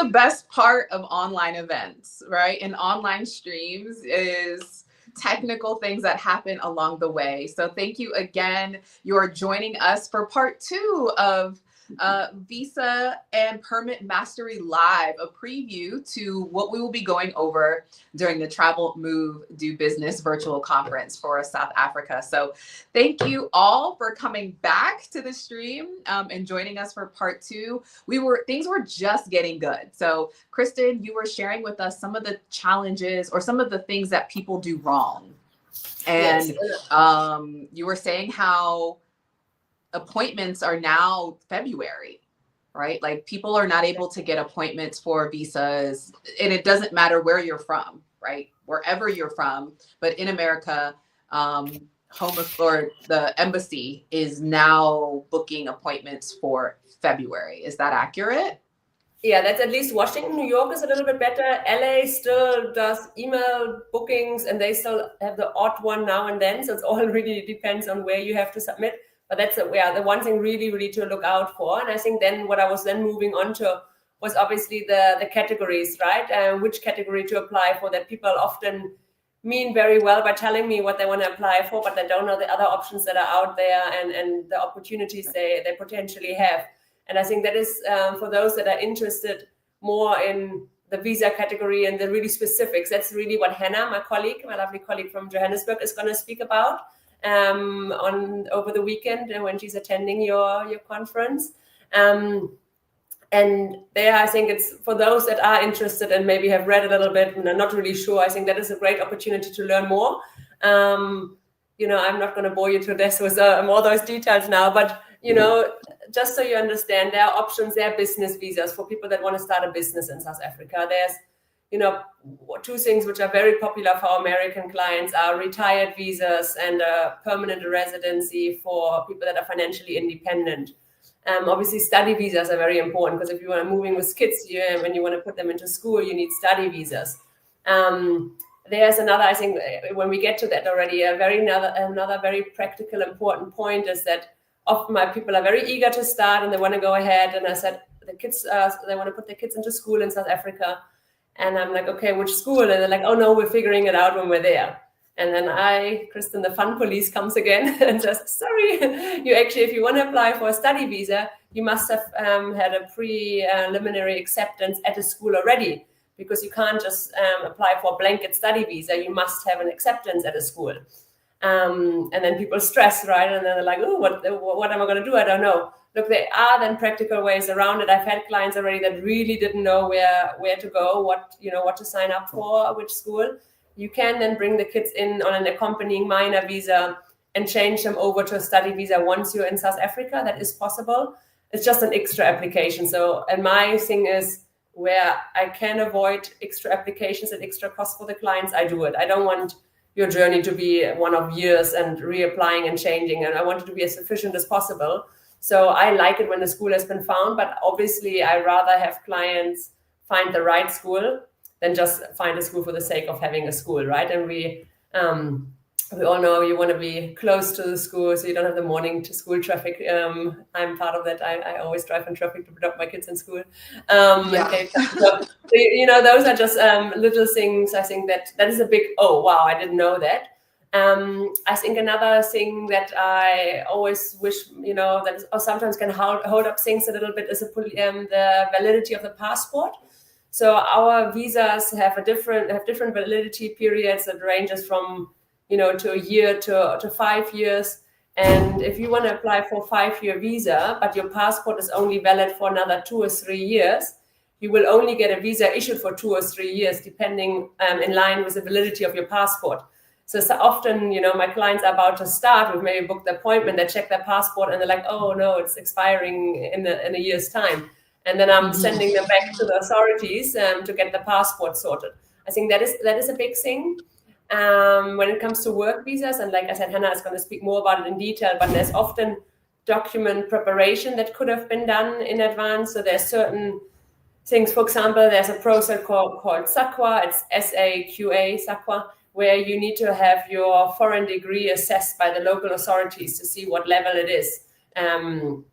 the best part of online events, right? And online streams is technical things that happen along the way. So thank you again. You're joining us for part 2 of Visa and Permit Mastery Live, a preview to what we will be going over during the Travel, Move, Do Business virtual conference for South Africa. So thank you all for coming back to the stream and joining us for part 2. Things were just getting good. So Kristen, you were sharing with us some of the challenges or some of the things that people do wrong. And yes. You were saying how appointments are now February, right? Like people are not able to get appointments for visas, and it doesn't matter where you're from, right? Wherever you're from, but in America, or the embassy is now booking appointments for February. Is that accurate? Yeah, that's at least Washington. New York is a little bit better. LA still does email bookings, and they still have the odd one now and then. So it's all really depends on where you have to submit. But that's the one thing really to look out for. And I think then what I was then moving on to was obviously the categories, right? Which category to apply for, that people often mean very well by telling me what they want to apply for, but they don't know the other options that are out there and the opportunities they potentially have. And I think that is for those that are interested more in the visa category and the really specifics. That's really what Hannah, my lovely colleague from Johannesburg, is going to speak about on over the weekend when she's attending your conference. And there, I think it's for those that are interested and maybe have read a little bit and are not really sure. I think that is a great opportunity to learn more. I'm not going to bore you to death with all those details now, but just so you understand, there are options. There are business visas for people that want to start a business in South Africa. There's, two things which are very popular for our American clients are retired visas and a permanent residency for people that are financially independent. Obviously, study visas are very important because if you are moving with kids, when you want to put them into school, you need study visas. There's another, I think, when we get to that already, another very practical, important point is that often my people are very eager to start and they want to go ahead. And I said, the kids, they want to put their kids into school in South Africa. And I'm like, okay, which school? And they're like, oh no, we're figuring it out when we're there. And then Kristen, the fun police, comes again and says, sorry, if you want to apply for a study visa, you must have had a preliminary acceptance at a school already, because you can't just apply for a blanket study visa. You must have an acceptance at a school. And then people stress, right? And then they're like, oh, what am I going to do? I don't know. Look, there are then practical ways around it. I've had clients already that really didn't know where to go, what to sign up for, which school. You can then bring the kids in on an accompanying minor visa and change them over to a study visa once you're in South Africa. That is possible. It's just an extra application. So, and my thing is, where I can avoid extra applications and extra costs for the clients, I do it. I don't want your journey to be one of years and reapplying and changing, and I want it to be as efficient as possible. So I like it when the school has been found, but obviously I rather have clients find the right school than just find a school for the sake of having a school, right? And we all know you want to be close to the school so you don't have the morning to school traffic. I'm part of that. I always drive in traffic to drop my kids in school. Okay. So, those are just little things. I think that is a big, oh, wow, I didn't know that. I think another thing that I always wish, that sometimes can hold up things a little bit is the validity of the passport. So our visas have different validity periods that ranges from to a year to 5 years. And if you want to apply for a 5-year visa, but your passport is only valid for another 2 or 3 years, you will only get a visa issued for 2 or 3 years, depending in line with the validity of your passport. So often, my clients are about to start, we've maybe booked the appointment, they check their passport and they're like, oh no, it's expiring in a year's time. And then I'm sending them back to the authorities to get the passport sorted. I think that is a big thing. When it comes to work visas, and like I said, Hannah is going to speak more about it in detail, but there's often document preparation that could have been done in advance. So there's certain things, for example, there's a process called SAQA, it's SAQA, SAQA, where you need to have your foreign degree assessed by the local authorities to see what level it is in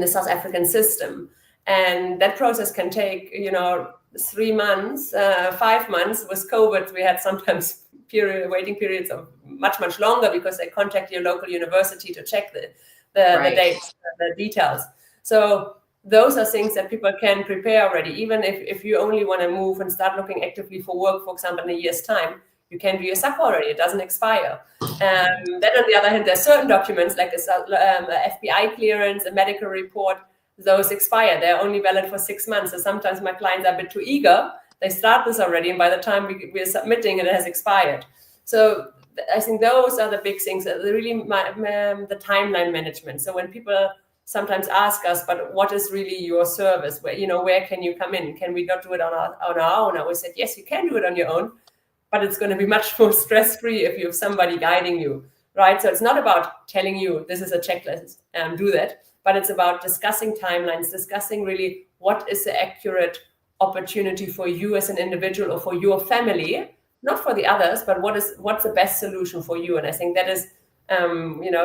the South African system. And that process can take, 3 months, 5 months. With COVID, we had sometimes waiting periods of much longer because they contact your local university to check the dates, the details. So those are things that people can prepare already. Even if you only want to move and start looking actively for work, for example, in a year's time, you can do your SAP already. It doesn't expire. Then on the other hand, there are certain documents like a FBI clearance, a medical report. Those expire. They're only valid for 6 months. So sometimes my clients are a bit too eager. They start this already, and by the time we're submitting, it has expired. So I think those are the big things. Really, the timeline management. So when people sometimes ask us, but what is really your service? Where can you come in? Can we not do it on our own? I always said, yes, you can do it on your own, but it's going to be much more stress-free if you have somebody guiding you, right? So it's not about telling you this is a checklist and do that, but it's about discussing timelines, discussing really what is the accurate opportunity for you as an individual or for your family, not for the others, but what's the best solution for you. And I think that is,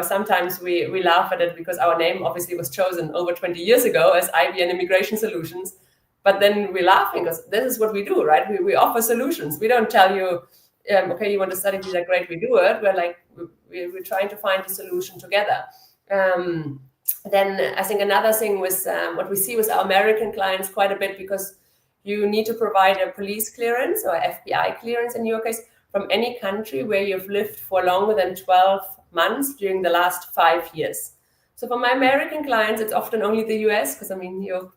sometimes we laugh at it because our name obviously was chosen over 20 years ago as IBN Immigration Solutions. But then we're laughing because this is what we do, right? We offer solutions. We don't tell you, okay, you want to study visa, great, we do it. We're like, we're trying to find a solution together. Then I think another thing was what we see with our American clients quite a bit, because you need to provide a police clearance or FBI clearance in your case from any country where you've lived for longer than 12 months during the last 5 years. So for my American clients, it's often only the US, because your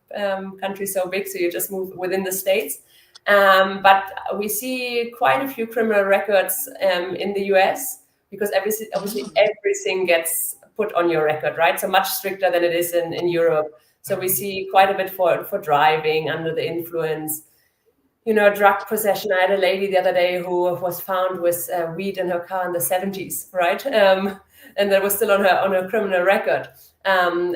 country is so big, so you just move within the states. But we see quite a few criminal records in the US, because obviously everything gets put on your record, right? So much stricter than it is in Europe. So we see quite a bit for driving under the influence, drug possession. I had a lady the other day who was found with weed in her car in the 70s, right? And that was still on her criminal record. And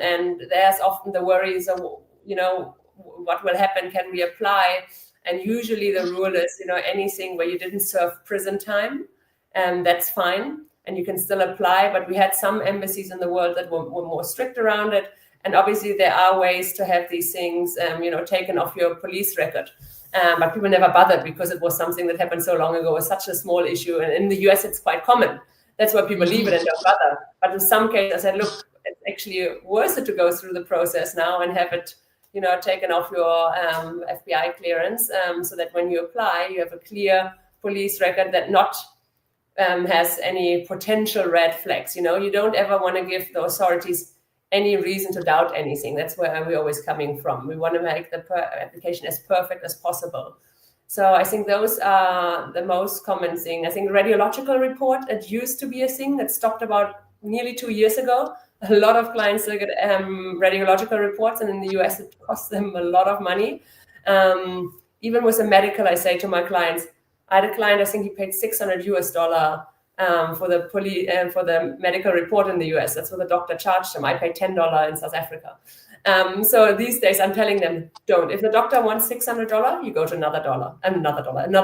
there's often the worries of, what will happen? Can we apply? And usually the rule is, anything where you didn't serve prison time, that's fine. And you can still apply. But we had some embassies in the world that were more strict around it. And obviously there are ways to have these things, taken off your police record. But people never bothered because it was something that happened so long ago. It was such a small issue. And in the US, it's quite common. That's why people leave it and don't bother. But in some cases, I said, look, it's actually worth it to go through the process now and have it, taken off your FBI clearance, so that when you apply, you have a clear police record that not has any potential red flags. You don't ever want to give the authorities any reason to doubt anything. That's where we're always coming from. We want to make the application as perfect as possible. So I think those are the most common thing. I think radiological report, it used to be a thing that stopped about nearly 2 years ago. A lot of clients still get radiological reports, and in the US it costs them a lot of money. Even with the medical, I say to my clients, I had a client, I think he paid $600 for the medical report in the US. That's what the doctor charged him. I paid $10 in South Africa. So these days I'm telling them, don't. If the doctor wants $600, you go to another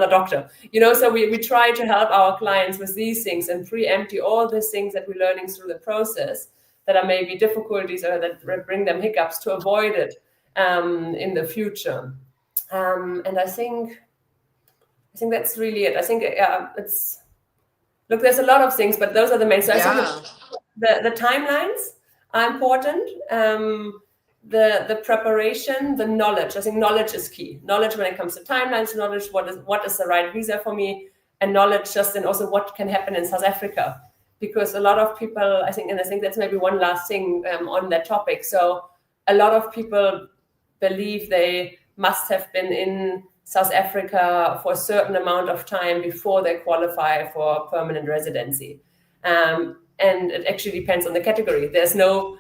doctor. So we try to help our clients with these things and preempt all these things that we're learning through the process that are maybe difficulties or that bring them hiccups, to avoid it in the future. And I think that's really it. I think look, there's a lot of things, but those are the main. So I think the timelines are important. The preparation, the knowledge. I think knowledge is key. Knowledge when it comes to timelines, knowledge what is the right visa for me, and knowledge just in also what can happen in South Africa. Because a lot of people, I think that's maybe one last thing on that topic. So a lot of people believe they must have been in South Africa for a certain amount of time before they qualify for permanent residency. And it actually depends on the category. There's no,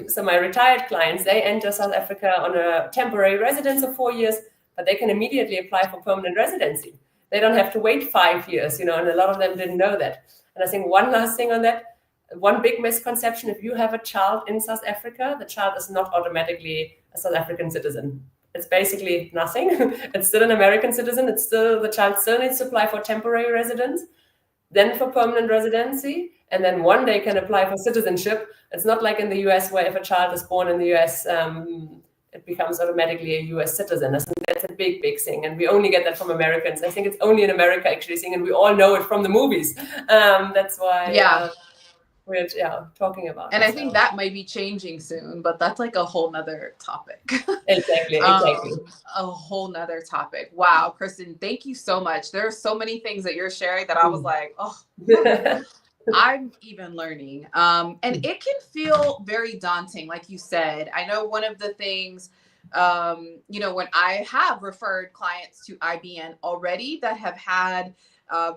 so my retired clients, they enter South Africa on a temporary residence of 4 years, but they can immediately apply for permanent residency. They don't have to wait 5 years, and a lot of them didn't know that. And I think one last thing on that, one big misconception, if you have a child in South Africa, the child is not automatically a South African citizen. It's basically nothing. It's still an American citizen. The child still needs to apply for temporary residence, then for permanent residency, and then one day can apply for citizenship. It's not like in the US where if a child is born in the US, it becomes automatically a US citizen. I think that's a big, big thing. And we only get that from Americans. I think it's only in America actually thing, and we all know it from the movies. That's why we're talking about and it. I think that might be changing soon, but that's like a whole nother topic. Exactly. A whole nother topic. Wow, Kristen, thank you so much. There are so many things that you're sharing that I was like, oh, I'm even learning. And it can feel very daunting, like you said. I know one of the things, when I have referred clients to IBN already that have had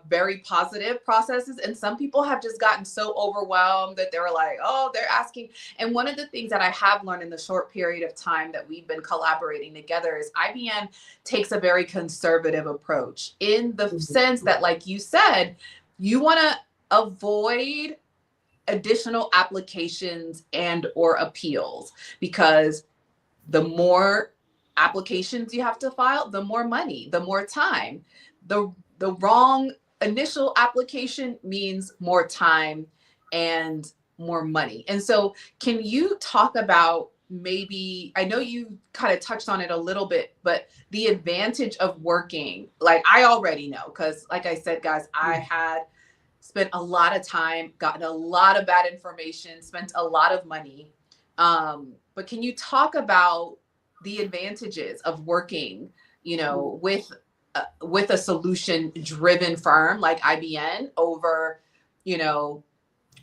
very positive processes, and some people have just gotten so overwhelmed that they were like, oh, they're asking. And one of the things that I have learned in the short period of time that we've been collaborating together is IBN takes a very conservative approach in the sense that, like you said, you want to avoid additional applications and or appeals, because the more applications you have to file, the more money, the more time. The wrong initial application means more time and more money. And so can you talk about, maybe, I know you kind of touched on it a little bit, but the advantage of working, like I already know, because like I said, guys, I had spent a lot of time, gotten a lot of bad information, spent a lot of money. But can you talk about the advantages of working, with a solution-driven firm like IBN over,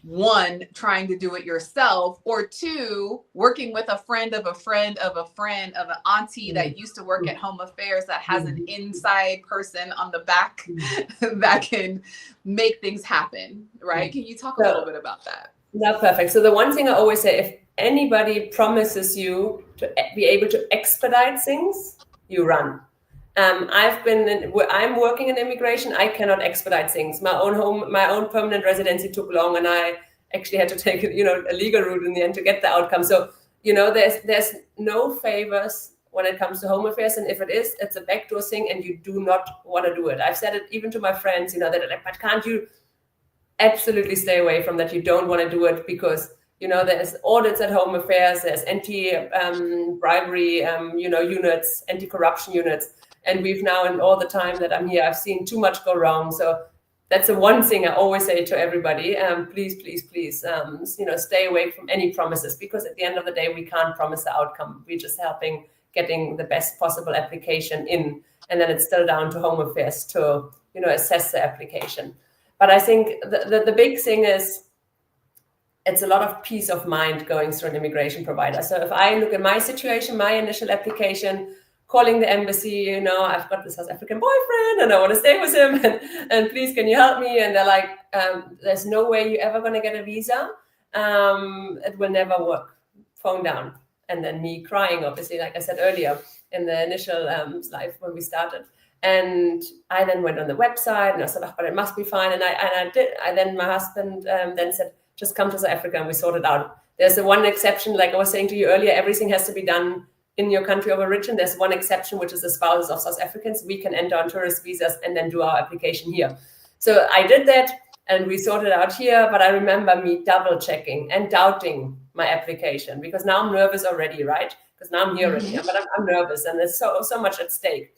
one, trying to do it yourself, or two, working with a friend of a friend of a friend of an auntie that used to work at Home Affairs that has an inside person on the back that can make things happen, right? Can you talk a little bit about that? Yeah, perfect. So the one thing I always say, if anybody promises you to be able to expedite things, you run. I'm working in immigration. I cannot expedite things. My own permanent residency took long, and I actually had to take, a legal route in the end to get the outcome. So, there's no favors when it comes to Home Affairs. And if it is, it's a backdoor thing and you do not want to do it. I've said it even to my friends, that are like, but can't you absolutely stay away from that? You don't want to do it because, there's audits at Home Affairs, there's anti-bribery, units, anti-corruption units. And we've now, in all the time that I'm here, I've seen too much go wrong. So that's the one thing I always say to everybody. Please, stay away from any promises, because at the end of the day, we can't promise the outcome. We're just helping getting the best possible application in. And then it's still down to Home Affairs to, assess the application. But I think the big thing is, it's a lot of peace of mind going through an immigration provider. So if I look at my situation, my initial application, calling the embassy, I've got this South African boyfriend and I want to stay with him, and please, can you help me? And they're like, there's no way you're ever going to get a visa. It will never work. Phone down. And then me crying, obviously, like I said earlier in the initial life when we started. And I then went on the website and I said, but it must be fine. And I did. Then my husband then said, just come to South Africa and we sort it out. There's the one exception, like I was saying to you earlier, everything has to be done in your country of origin. There's one exception, which is the spouses of South Africans. We can enter on tourist visas and then do our application here. So I did that and we sorted it out here. But I remember me double checking and doubting my application, because now I'm nervous already, right? Because now I'm here already, but I'm nervous and there's so much at stake.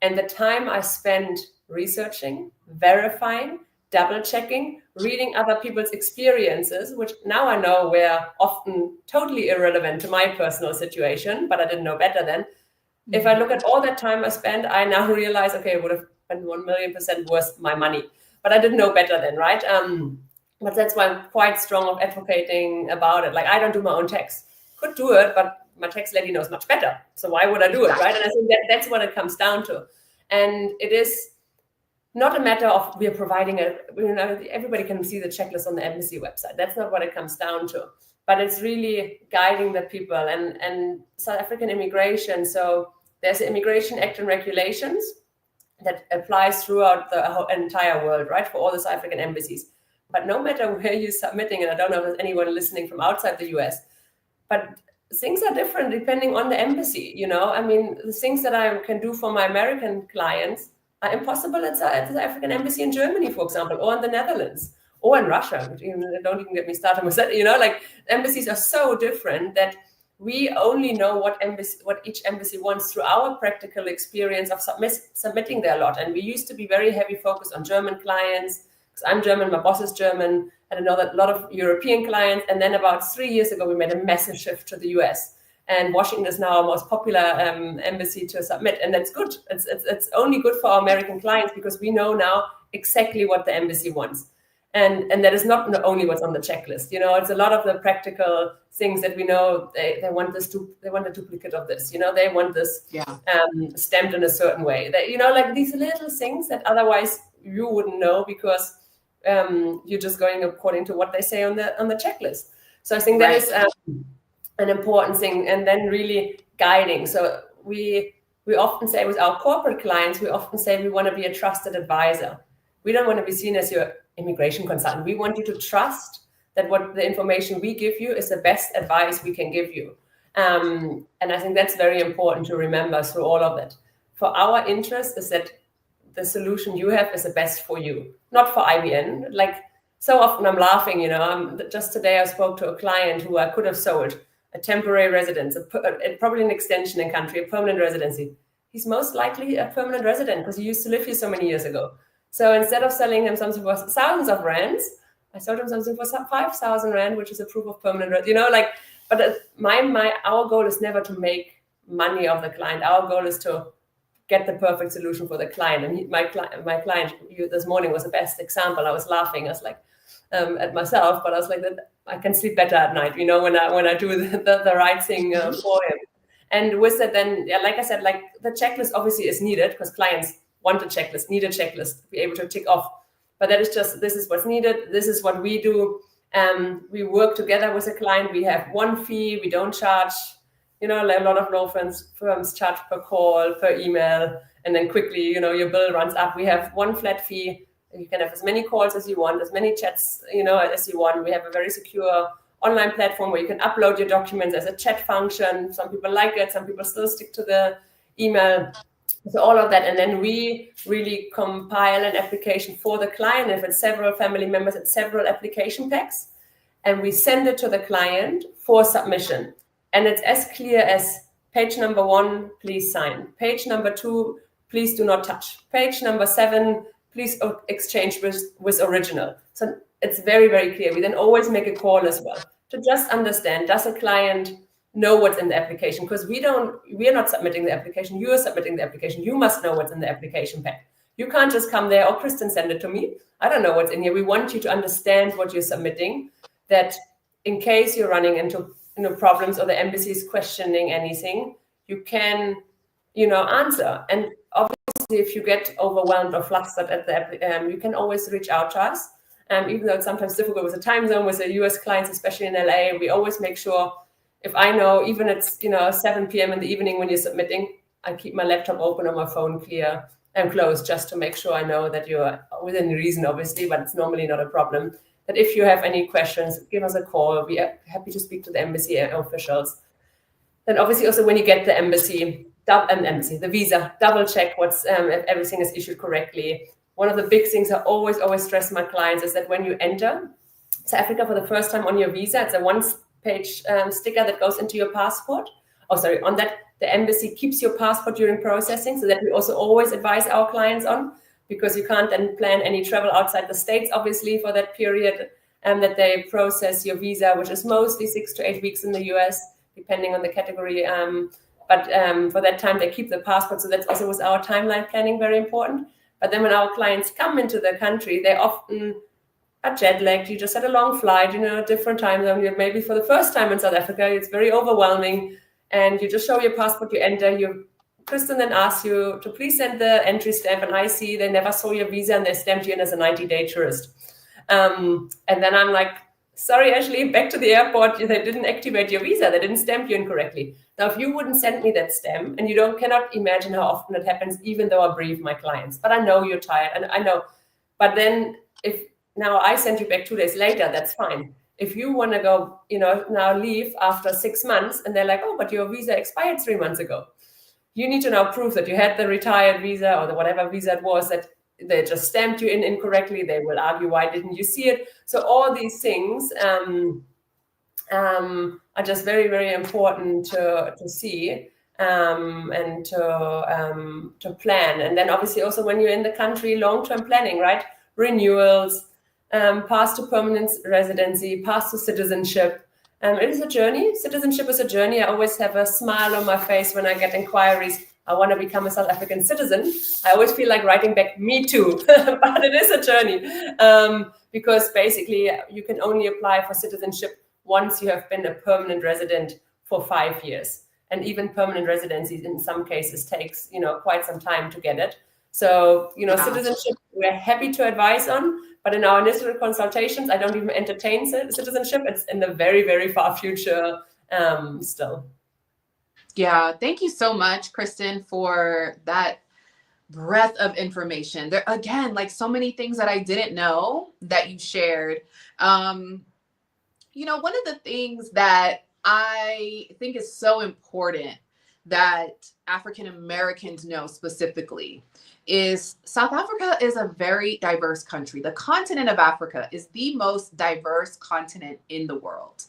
And the time I spent researching, verifying, double checking, reading other people's experiences, which now I know were often totally irrelevant to my personal situation, but I didn't know better then. If I look at all that time I spent, I now realize, okay, it would have been 1,000,000% worth my money, but I didn't know better then, right? But that's why I'm quite strong of advocating about it. Like, I don't do my own tax. Could do it, but my tax lady knows much better. So why would I do it, right? And I think that's what it comes down to. And it is not a matter of we are providing everybody can see the checklist on the embassy website. That's not what it comes down to. But it's really guiding the people and South African immigration. So there's the Immigration Act and regulations that applies throughout the whole entire world, right? For all the South African embassies. But no matter where you're submitting, and I don't know if there's anyone listening from outside the US, but things are different depending on the embassy, I mean, the things that I can do for my American clients are impossible at the African embassy in Germany, for example, or in the Netherlands, or in Russia. Don't even get me started with that. Like, embassies are so different that we only know what each embassy wants through our practical experience of submitting their lot. And we used to be very heavy focused on German clients, because I'm German, my boss is German, and I know that a lot of European clients. And then about 3 years ago, we made a massive shift to the US. And Washington is now our most popular embassy to submit. And that's good. It's only good for our American clients, because we know now exactly what the embassy wants. And that is not only what's on the checklist. It's a lot of the practical things that we know. They want they want a duplicate of this. They want this stamped in a certain way. Like these little things that otherwise you wouldn't know, because you're just going according to what they say on the checklist. So I think that is an important thing. And then really guiding. So we often say with our corporate clients, we often say we want to be a trusted advisor. We don't want to be seen as your immigration consultant. We want you to trust that what the information we give you is the best advice we can give you. And I think that's very important to remember through all of it. For our interest is that the solution you have is the best for you, not for IBN. Like so often I'm laughing, just today I spoke to a client who I could have sold a temporary residence, probably an extension in country, a permanent residency. He's most likely a permanent resident because he used to live here so many years ago. So instead of selling him something for thousands of rands, I sold him something for 5,000 rand, which is a proof of permanent rent. But our goal is never to make money of the client. Our goal is to get the perfect solution for the client. And my client this morning was the best example. I was laughing. I was like at myself, but I was like, I can sleep better at night. When I do the right thing for him. And with that, then like I said, like the checklist obviously is needed because clients want a checklist, need a checklist, be able to tick off. But that is just, this is what's needed. This is what we do. We work together with a client. We have one fee. We don't charge, a lot of law firms charge per call, per email, and then quickly, your bill runs up. We have one flat fee. You can have as many calls as you want, as many chats, as you want. We have a very secure online platform where you can upload your documents as a chat function. Some people like it. Some people still stick to the email. So all of that, and then we really compile an application for the client. If it's several family members, it's several application packs, and we send it to the client for submission. And it's as clear as page number 1, please sign. Page number 2, please do not touch. Page number 7, please exchange with original. So it's very, very clear. We then always make a call as well to just understand, does a client know what's in the application? Because we are not submitting the application. You are submitting the application. You must know what's in the application pack. You can't just come there, oh, Kristen, send it to me. I don't know what's in here. We want you to understand what you're submitting, that in case you're running into problems or the embassy is questioning anything, you can, answer. And obviously, if you get overwhelmed or flustered at the you can always reach out to us. Even though it's sometimes difficult with the time zone, with the US clients, especially in LA, we always make sure, if I know, even it's 7 p.m. in the evening when you're submitting, I keep my laptop open or my phone clear and closed just to make sure I know that you're within reason, obviously, but it's normally not a problem. That if you have any questions, give us a call. We'll be happy to speak to the embassy officials. Then obviously also when you get the the visa, double check if everything is issued correctly. One of the big things I always stress my clients is that when you enter South Africa for the first time on your visa, it's a one-page sticker that goes into your passport. On that, the embassy keeps your passport during processing, so that we also always advise our clients on, because you can't then plan any travel outside the States, obviously, for that period, that they process your visa, which is mostly 6 to 8 weeks in the US, depending on the category. But for that time, they keep the passport. So that's also with our timeline planning very important. But then when our clients come into the country, they often are jet lagged. You just had a long flight, different time zone. Maybe for the first time in South Africa, it's very overwhelming. And you just show your passport, you enter, Kristen then asks you to please send the entry stamp, and I see they never saw your visa and they stamped you in as a 90-day tourist. And then I'm like, sorry, Ashley, back to the airport. They didn't activate your visa. They didn't stamp you incorrectly. Now, if you wouldn't send me that stamp, and cannot imagine how often it happens, even though I brief my clients, but I know you're tired, and I know. But then if now I send you back 2 days later, that's fine. If you want to go, now leave after 6 months, and they're like, oh, but your visa expired 3 months ago. You need to now prove that you had the retired visa or the whatever visa it was, that they just stamped you in incorrectly. They will argue, why didn't you see it? So all these things are just very, very important to see and to plan. And then obviously also when you're in the country, long-term planning, right? Renewals, path to permanent residency, path to citizenship. It is a journey. Citizenship is a journey. I always have a smile on my face when I get inquiries. I want to become a South African citizen. I always feel like writing back, me too, but it is a journey because basically you can only apply for citizenship once you have been a permanent resident for 5 years. And even permanent residencies in some cases takes, quite some time to get it. So, citizenship, we're happy to advise on, but in our initial consultations, I don't even entertain citizenship. It's in the very, very far future still. Yeah, thank you so much, Kristen, for that breadth of information. There again, like so many things that I didn't know that you shared. One of the things that I think is so important that African Americans know specifically is South Africa is a very diverse country. The continent of Africa is the most diverse continent in the world.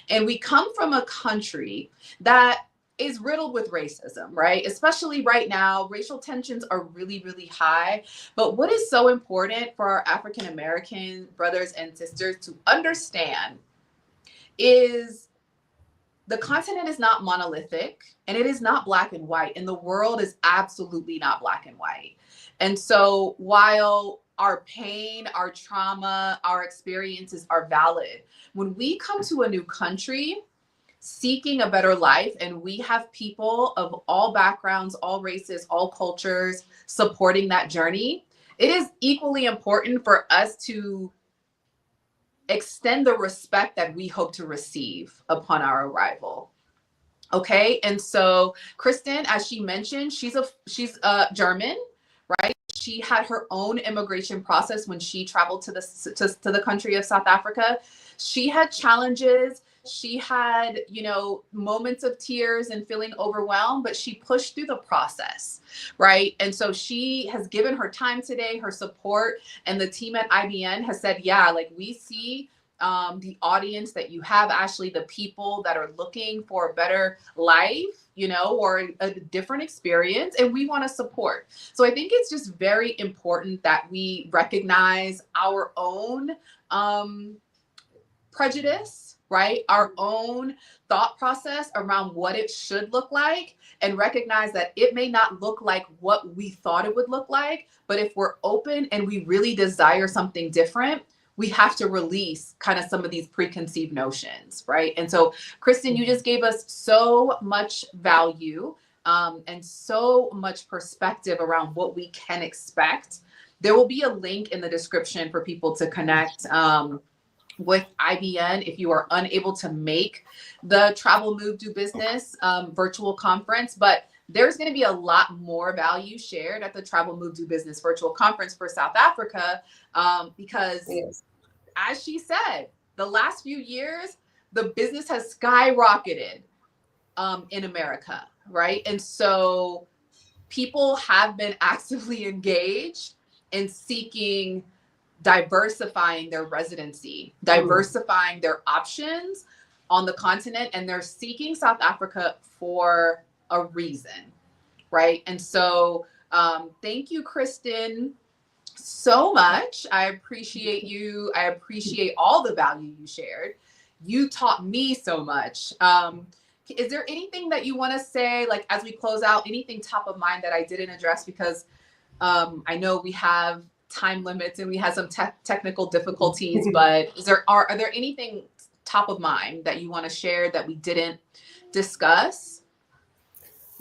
And we come from a country that is riddled with racism, right? Especially right now, racial tensions are really, really high. But what is so important for our African American brothers and sisters to understand is the continent is not monolithic and it is not black and white, and the world is absolutely not black and white. And so while our pain, our trauma, our experiences are valid, when we come to a new country seeking a better life and we have people of all backgrounds, all races, all cultures supporting that journey, it is equally important for us to extend the respect that we hope to receive upon our arrival. Okay, and so Kristen, as she mentioned, she's German, right? She had her own immigration process when she traveled to the country of South Africa. She had challenges. She had, moments of tears and feeling overwhelmed, but she pushed through the process, right? And so she has given her time today, her support, and the team at IBN has said, yeah, like we see the audience that you have, Ashley, the people that are looking for a better life, or a different experience, and we want to support. So I think it's just very important that we recognize our own prejudice, right? Our own thought process around what it should look like, and recognize that it may not look like what we thought it would look like, but if we're open and we really desire something different, we have to release kind of some of these preconceived notions, right? And so, Kristen, you just gave us so much value and so much perspective around what we can expect. There will be a link in the description for people to connect with IBN if you are unable to make the Travel, Move, Do Business virtual conference. But there's going to be a lot more value shared at the Travel, Move, Do Business virtual conference for South Africa because, yes, as she said, the last few years, the business has skyrocketed in America, right? And so people have been actively engaged in seeking diversifying their residency, diversifying their options on the continent, and they're seeking South Africa for a reason, right? And so thank you, Kristen, so much. I appreciate you. I appreciate all the value you shared. You taught me so much. Is there anything that you want to say, like as we close out, anything top of mind that I didn't address? Because I know we have time limits and we had some technical difficulties, but are there anything top of mind that you want to share that we didn't discuss?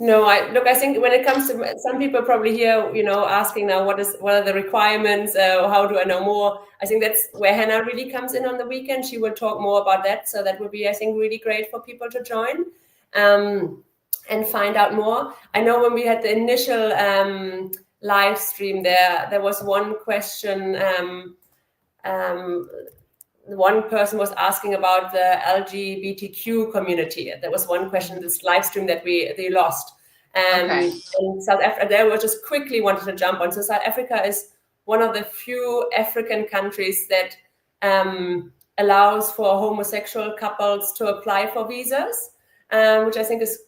No, I think when it comes to some people probably here, asking now what are the requirements, how do I know more? I think that's where Hannah really comes in on the weekend. She will talk more about that. So that would be, I think, really great for people to join and find out more. I know when we had the initial live stream there was one question. One person was asking about the LGBTQ community. There was one question in this live stream that they lost. And in South Africa, they were just quickly wanted to jump on. So South Africa is one of the few African countries that allows for homosexual couples to apply for visas, which I think is,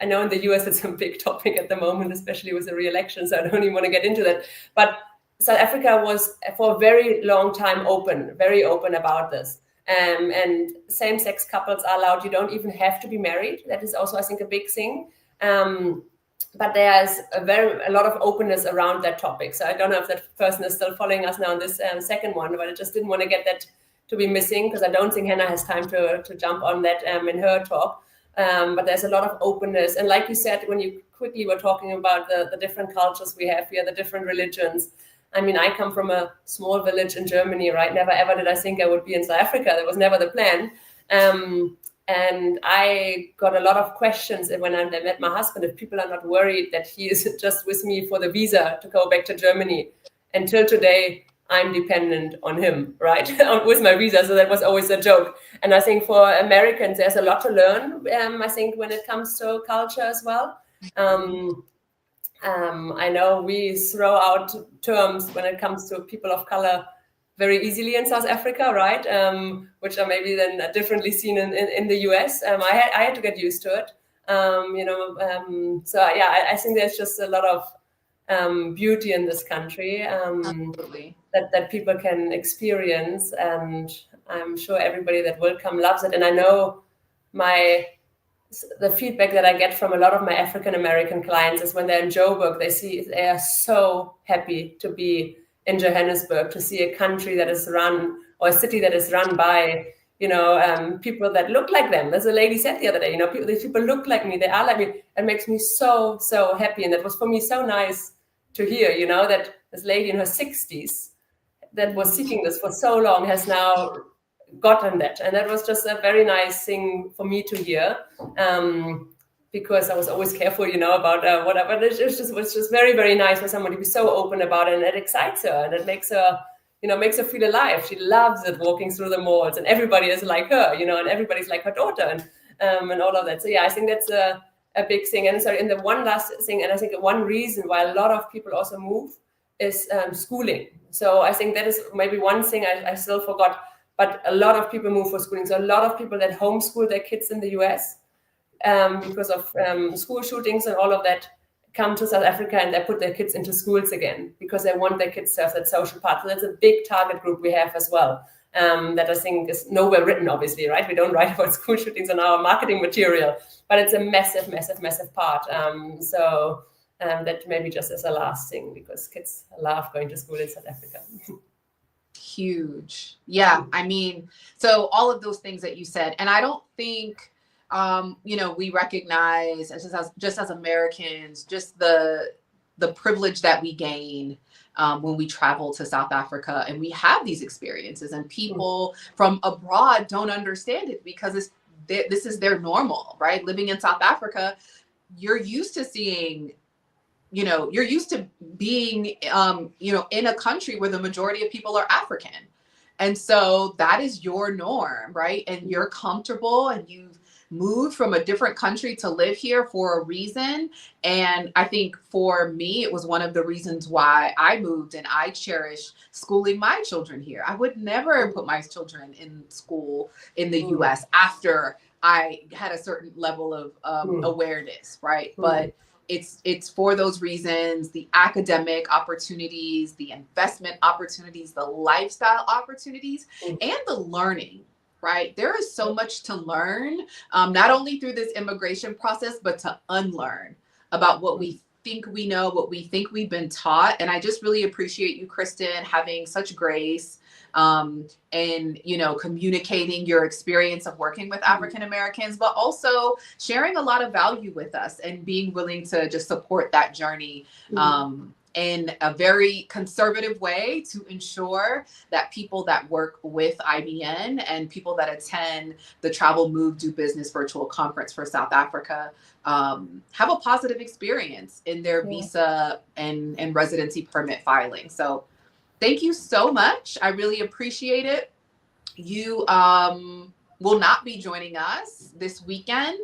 I know in the US it's a big topic at the moment, especially with the re-election, so I don't even want to get into that. But South Africa was for a very long time very open about this. And same-sex couples are allowed. You don't even have to be married. That is also, I think, a big thing. But there's a lot of openness around that topic. So I don't know if that person is still following us now on this second one, but I just didn't want to get that to be missing, because I don't think Hannah has time to jump on that in her talk. But there's a lot of openness. And like you said, when you quickly were talking about the different cultures we have here, the different religions. I mean, I come from a small village in Germany, right? Never ever did I think I would be in South Africa. That was never the plan. And I got a lot of questions when I met my husband, if people are not worried that he is just with me for the visa to go back to Germany. Until today, I'm dependent on him, right, with my visa. So that was always a joke. And I think for Americans, there's a lot to learn, I think, when it comes to culture as well. I know we throw out terms when it comes to people of color very easily in South Africa, right? Which are maybe then differently seen in the US. I had to get used to it. So yeah, I think there's just a lot of beauty in this country that people can experience, and I'm sure everybody that will come loves it. And I know the feedback that I get from a lot of my African American clients is when they're in Joburg, they are so happy to be in Johannesburg, to see a country that is run, or a city that is run by, people that look like them. As a lady said the other day, these people look like me, they are like me. It makes me so, so happy. And that was for me so nice to hear, that this lady in her 60s that was seeking this for so long has now gotten that. And that was just a very nice thing for me to hear. Because I was always careful, about whatever. It was just very, very nice for someone to be so open about it, and it excites her, and it makes her, makes her feel alive. She loves it, walking through the malls, and everybody is like her, and everybody's like her daughter, and all of that. So yeah, I think that's a big thing. And sorry, and the one last thing, and I think one reason why a lot of people also move is schooling. So I think that is maybe one thing I still forgot, but a lot of people move for schooling. So a lot of people that homeschool their kids in the US, because of school shootings and all of that, come to South Africa and they put their kids into schools again because they want their kids to have that social part. So that's a big target group we have as well, that I think is nowhere written, obviously, right? We don't write about school shootings on our marketing material, but it's a massive, massive, massive part. So that maybe just as a last thing, because kids love going to school in South Africa. Huge. Yeah. I mean, so all of those things that you said, and I don't think, we recognize just as Americans, just the privilege that we gain when we travel to South Africa and we have these experiences, and people from abroad don't understand it because this is their normal, right? Living in South Africa, you're used to seeing, you're used to being, in a country where the majority of people are African. And so that is your norm, right? And you're comfortable and you've moved from a different country to live here for a reason. And I think for me, it was one of the reasons why I moved, and I cherish schooling my children here. I would never put my children in school in the US after I had a certain level of awareness, right? But it's for those reasons: the academic opportunities, the investment opportunities, the lifestyle opportunities, and the learning. Right. There is so much to learn, not only through this immigration process, but to unlearn about what we think we know, what we think we've been taught. And I just really appreciate you, Kristen, having such grace and, communicating your experience of working with African Americans, but also sharing a lot of value with us and being willing to just support that journey. In a very conservative way to ensure that people that work with IBN and people that attend the Travel, Move, Do Business virtual conference for South Africa have a positive experience in their visa and residency permit filing. So thank you so much. I really appreciate it. You will not be joining us this weekend,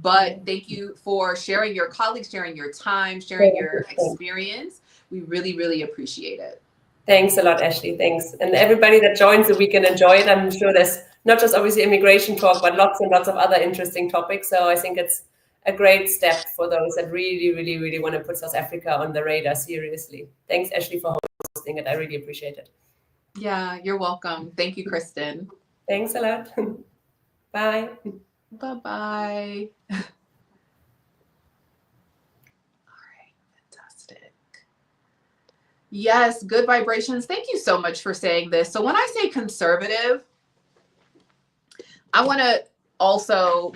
but thank you for sharing your colleagues, sharing your time, sharing your experience. We really, really appreciate it. Thanks a lot, Ashley. Thanks. And everybody that joins the weekend, enjoy it. I'm sure there's not just obviously immigration talk, but lots and lots of other interesting topics. So I think it's a great step for those that really, really, really want to put South Africa on the radar seriously. Thanks, Ashley, for hosting it. I really appreciate it. Yeah, you're welcome. Thank you, Kristen. Thanks a lot. Bye. Bye-bye. Yes, good vibrations. Thank you so much for saying this. So when I say conservative, I want to also,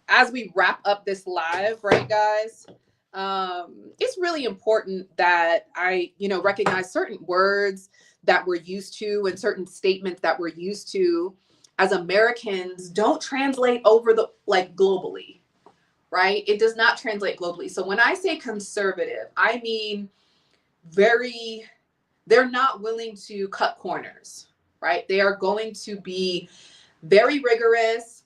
as we wrap up this live, right, guys, it's really important that I, recognize certain words that we're used to and certain statements that we're used to as Americans don't translate over globally, right? It does not translate globally. So when I say conservative, I mean, they're not willing to cut corners, right? They are going to be very rigorous.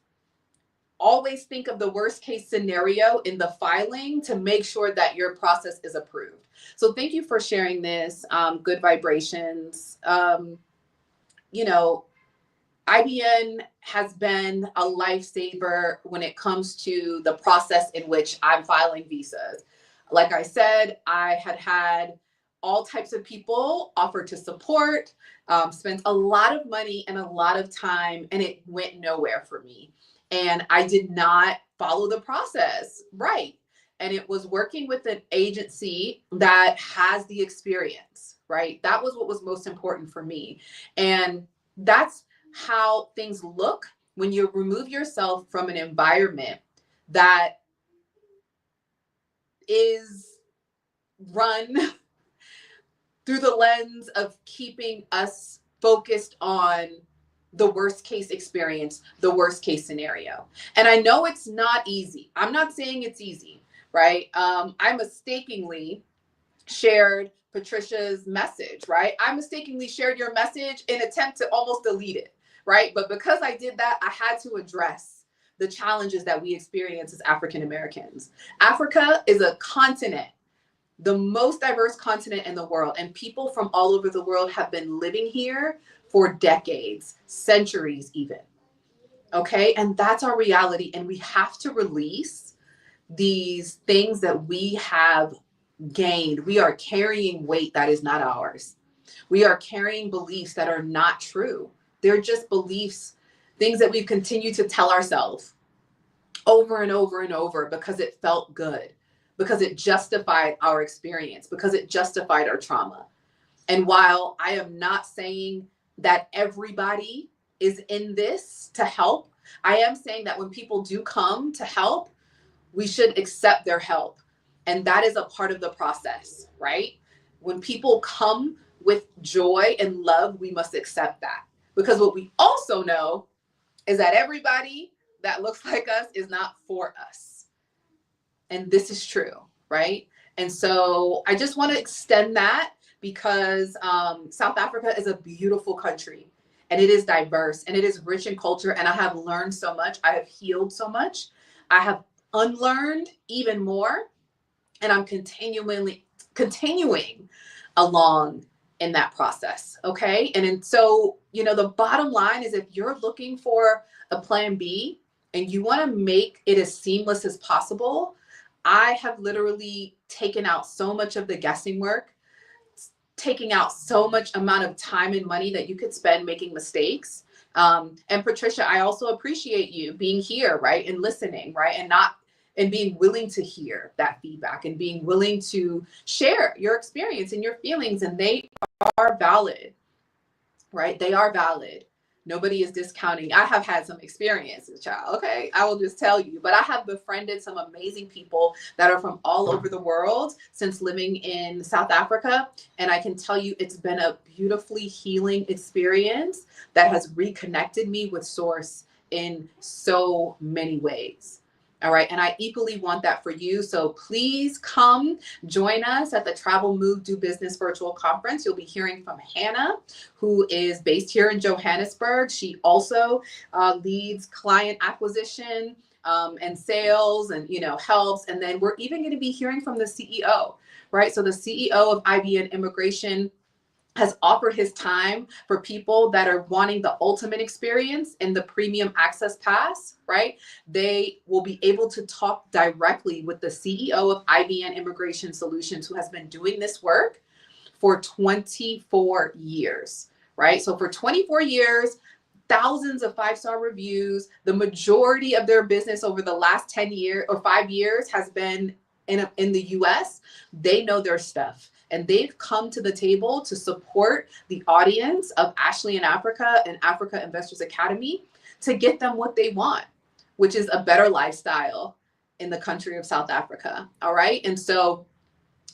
Always think of the worst case scenario in the filing to make sure that your process is approved. So thank you for sharing this. Good vibrations. IBN has been a lifesaver when it comes to the process in which I'm filing visas. Like I said, I had all types of people offer to support, spent a lot of money and a lot of time, and it went nowhere for me. And I did not follow the process right. And it was working with an agency that has the experience, right? That was what was most important for me. And that's how things look when you remove yourself from an environment that is run through the lens of keeping us focused on the worst case experience, the worst case scenario. And I know it's not easy. I'm not saying it's easy, right? I mistakenly shared Patricia's message, right? I mistakenly shared your message in an attempt to almost delete it, right? But because I did that, I had to address the challenges that we experience as African Americans. Africa is a continent, the most diverse continent in the world, and people from all over the world have been living here for decades, centuries even. Okay, and that's our reality, and we have to release these things that we have gained. We are carrying weight that is not ours. We are carrying beliefs that are not true. They're just beliefs, things that we've continued to tell ourselves over and over and over because it felt good, because it justified our experience, because it justified our trauma. And while I am not saying that everybody is in this to help, I am saying that when people do come to help, we should accept their help. And that is a part of the process, right? When people come with joy and love, we must accept that. Because what we also know is that everybody that looks like us is not for us. And this is true, right? And so I just want to extend that because South Africa is a beautiful country and it is diverse and it is rich in culture. And I have learned so much. I have healed so much. I have unlearned even more. And I'm continuing along in that process. Okay. And so, the bottom line is if you're looking for a plan B and you want to make it as seamless as possible, I have literally taken out so much of the guessing work, taking out so much amount of time and money that you could spend making mistakes. And Patricia, I also appreciate you being here, right? And listening, right? And being willing to hear that feedback and being willing to share your experience and your feelings. And they are valid, right? They are valid. Nobody is discounting. I have had some experiences, child. Okay. I will just tell you, but I have befriended some amazing people that are from all over the world since living in South Africa. And I can tell you, it's been a beautifully healing experience that has reconnected me with Source in so many ways. All right. And I equally want that for you. So please come join us at the Travel, Move, Do Business virtual conference. You'll be hearing from Hannah, who is based here in Johannesburg. She also leads client acquisition and sales and, helps. And then we're even going to be hearing from the CEO, right? So the CEO of IBN Immigration has offered his time for people that are wanting the ultimate experience in the premium access pass, right? They will be able to talk directly with the CEO of IBN Immigration Solutions, who has been doing this work for 24 years, right? So for 24 years, thousands of 5-star reviews. The majority of their business over the last 10 years or 5 years has been in the US. They know their stuff. And they've come to the table to support the audience of Ashley in Africa and Africa Investors Academy to get them what they want, which is a better lifestyle in the country of South Africa. All right. And so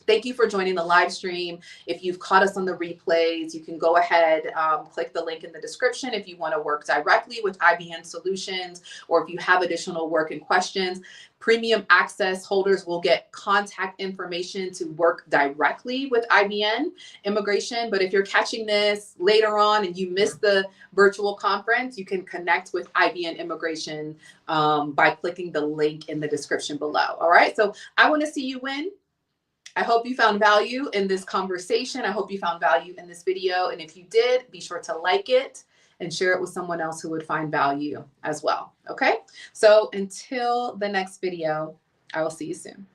thank you for joining the live stream. If you've caught us on the replays, you can go ahead, click the link in the description if you want to work directly with IBN Solutions, or if you have additional work and questions. Premium access holders will get contact information to work directly with IBN Immigration. But if you're catching this later on and you missed the virtual conference, you can connect with IBN Immigration by clicking the link in the description below. All right. So I want to see you win. I hope you found value in this conversation. I hope you found value in this video. And if you did, be sure to like it and share it with someone else who would find value as well. Okay? So until the next video, I will see you soon.